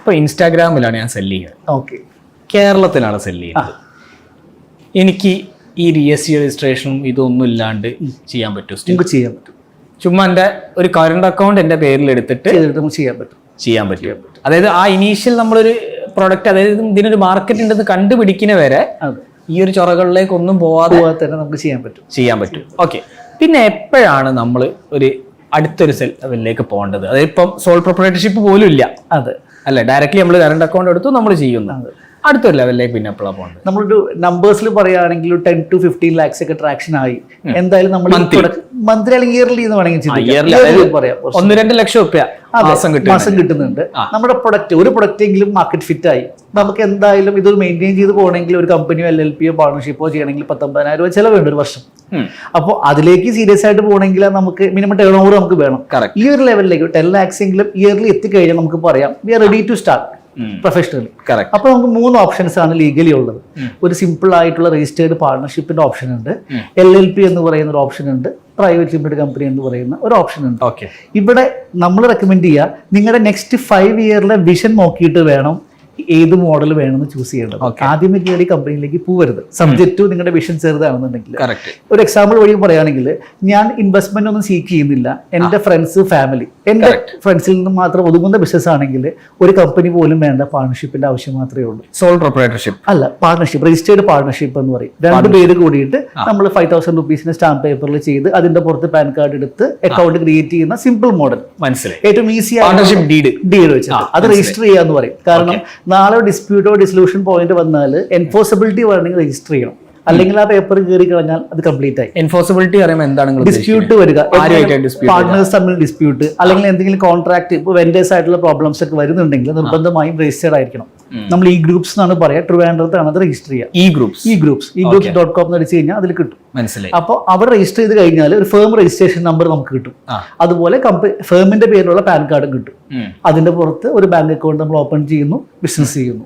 ഇപ്പൊ ഇൻസ്റ്റാഗ്രാമിലാണ് ഞാൻ സെല് ചെയ്യുന്നത്. ഓക്കെ, കേരളത്തിലാണ് സെല് ചെയ്യുന്നത്. എനിക്ക് ഈ GST രജിസ്ട്രേഷനും ഇതൊന്നും ഇല്ലാണ്ട് ചെയ്യാൻ പറ്റും? ചെയ്യാൻ പറ്റും. ചുമ്മാ എൻ്റെ ഒരു കറണ്ട് അക്കൗണ്ട് എൻ്റെ പേരിൽ എടുത്തിട്ട് ചെയ്യാൻ പറ്റും. അതായത് ആ ഇനീഷ്യൽ നമ്മളൊരു പ്രൊഡക്റ്റ്, അതായത് ഇതിനൊരു മാർക്കറ്റ് ഉണ്ടെന്ന് കണ്ടുപിടിക്കുന്ന വരെ ഈ ഒരു ചൊറകളിലേക്ക് ഒന്നും പോവാതെ തന്നെ നമുക്ക് ചെയ്യാൻ പറ്റും. ഓക്കെ, പിന്നെ എപ്പോഴാണ് നമ്മൾ ഒരു അടുത്തൊരു ലെവലിലേക്ക് പോകേണ്ടത്? അതായത് ഇപ്പം സോൾ പ്രൊപ്രൈറ്റർഷിപ്പ് പോലും ഇല്ല, അല്ലെ, ഡയറക്റ്റ്ലി നമ്മൾ കറണ്ട് അക്കൗണ്ട് എടുത്തു നമ്മൾ ചെയ്യുന്നത്. അടുത്തൊരു ലെവലിലേക്ക് പിന്നെ എപ്പോഴാണ് പോകേണ്ടത്? നമ്മളൊരു നമ്പേഴ്സിൽ പറയുകയാണെങ്കിൽ 10 to 15 lakhs ഒക്കെ ട്രാക്ഷൻ ആയി. എന്തായാലും നമ്മൾ മന്ത്ലി അല്ലെങ്കിൽ ഇയർലി എന്ന് വേണമെങ്കിൽ പറയാം. 1-2 ലക്ഷം രൂപ മാസം കിട്ടുന്നുണ്ട്. നമ്മുടെ ഒരു പ്രൊഡക്റ്റ് എങ്കിലും മാർക്കറ്റ് ഫിറ്റ് ആയി. നമുക്ക് എന്തായാലും ഇത് മെയിൻറ്റെയിൻ ചെയ്ത് പോകണമെങ്കിൽ ഒരു കമ്പനിയോ LLPയോ പാർട്ണർഷിപ്പോ ചെയ്യണമെങ്കിൽ 19,000 രൂപ ചിലവുണ്ട് ഒരു വർഷം. അപ്പോൾ അതിലേക്ക് സീരിയസ് ആയിട്ട് പോകണമെങ്കിൽ നമുക്ക് മിനിമം ടേൺ ഓവർ നമുക്ക് വേണം. ഈ ഒരു ലെവലിലേക്ക് 10 lakhs എങ്കിലും ഇയർലി എത്തിക്കഴിഞ്ഞാൽ നമുക്ക് പറയാം we are ready to start professionally. അപ്പൊ നമുക്ക് 3 ഓപ്ഷൻസ് ആണ് ലീഗലി ഉള്ളത്. ഒരു സിമ്പിൾ ആയിട്ടുള്ള രജിസ്റ്റേർഡ് പാർട്ണർഷിപ്പിന്റെ ഓപ്ഷൻ ഉണ്ട്, LLP എന്ന് പറയുന്ന ഒരു ഓപ്ഷൻ ഉണ്ട്, പ്രൈവറ്റ് ലിമിറ്റഡ് കമ്പനി എന്ന് പറയുന്ന ഒരു ഓപ്ഷൻ ഉണ്ട്. ഇവിടെ നമ്മൾ റെക്കമെൻഡ് ചെയ്യുക നിങ്ങളുടെ നെക്സ്റ്റ് 5 ഇയറിലെ വിഷൻ നോക്കിയിട്ട് വേണം ഏത് മോഡൽ വേണമെന്ന് ചൂസ് ചെയ്യേണ്ടത്. ആദ്യമേ കയറി കമ്പനിയിലേക്ക് പോകരുത്, സബ്ജക്ട് ടു നിങ്ങളുടെ വിഷൻ ചെറുതാണെന്നുണ്ടെങ്കിൽ. ഒരു എക്സാമ്പിൾ വഴി പറയുകയാണെങ്കിൽ, ഞാൻ ഇൻവെസ്റ്റ്മെന്റ് ഒന്നും സീക്ക് ചെയ്യുന്നില്ല, എന്റെ ഫ്രണ്ട്സ് ഫാമിലി എന്റെ ഫ്രണ്ട്സിൽ നിന്ന് മാത്രം ഒതുങ്ങുന്ന ബിസിനസ് ആണെങ്കിൽ ഒരു കമ്പനി പോലും വേണ്ട, പാർട്ണർഷിപ്പിന്റെ ആവശ്യം മാത്രമേ ഉള്ളൂ. സോൾ പ്രൊപ്രൈറ്റർഷിപ്പ് അല്ല, പാർട്ണർഷിപ്പ്, രജിസ്റ്റേർഡ് പാർട്ണർഷിപ്പ് എന്ന് പറയും. 2 പേര് കൂടിയിട്ട് നമ്മൾ 5,000 rupees സ്റ്റാമ്പ് പേപ്പറിൽ ചെയ്ത് അതിന്റെ പുറത്ത് പാൻ കാർഡ് എടുത്ത് അക്കൗണ്ട് ക്രിയേറ്റ് ചെയ്യുന്ന സിമ്പിൾ മോഡൽ. മനസ്സിലായി. ഏറ്റവും ഈസി ആയിട്ട് ഡീഡ് വെച്ചിട്ട് അത് രജിസ്റ്റർ ചെയ്യാന്ന് പറയും. കാരണം നാളെ ഡിസ്പ്യൂട്ടോ ഡിസൊല്യൂഷൻ പോയിന്റ് വന്നാൽ എൻഫോഴ്സബിലിറ്റി വേണമെങ്കിൽ രജിസ്റ്റർ ചെയ്യണം, അല്ലെങ്കിൽ ആ പേപ്പർ കയറി കഴിഞ്ഞാൽ അത് കംപ്ലീറ്റ് ആയി. എൻഫോഴ്സബിലിറ്റി പറയുമ്പോൾ എന്താണ്? ഡിസ്പ്യൂട്ട് വരിക, പാർട്ട്നേഴ്സ് തമ്മിൽ ഡിസ്പ്യൂട്ട്, അല്ലെങ്കിൽ എന്തെങ്കിലും കോൺട്രാക്ട് ഇപ്പോൾ വെൻഡേഴ്സ് ആയിട്ടുള്ള പ്രോബ്ലംസ് ഒക്കെ വരുന്നുണ്ടെങ്കിൽ നിർബന്ധമായും രജിസ്റ്റേർഡ് ആയിരിക്കണം. നമ്മൾ ഈ ഗ്രൂപ്പ്സ് എന്നാണ് പറയാ, ട്രിവാൻഡ്രത്താണ് അത് രജിസ്റ്റർ ചെയ്യുക. e-groups.com എന്ന് അടിച്ചു കഴിഞ്ഞാൽ അതിൽ കിട്ടും. മനസ്സിലായി. അപ്പോൾ അവർ രജിസ്റ്റർ ചെയ്ത് കഴിഞ്ഞാൽ ഒരു ഫേം രജിസ്ട്രേഷൻ നമ്പർ നമുക്ക് കിട്ടും. അതുപോലെ ഫേമിന്റെ പേരിലുള്ള പാൻ കാർഡും കിട്ടും. അതിന്റെ പുറത്ത് ഒരു ബാങ്ക് അക്കൗണ്ട് നമ്മൾ ഓപ്പൺ ചെയ്യുന്നു, ബിസിനസ് ചെയ്യുന്നു.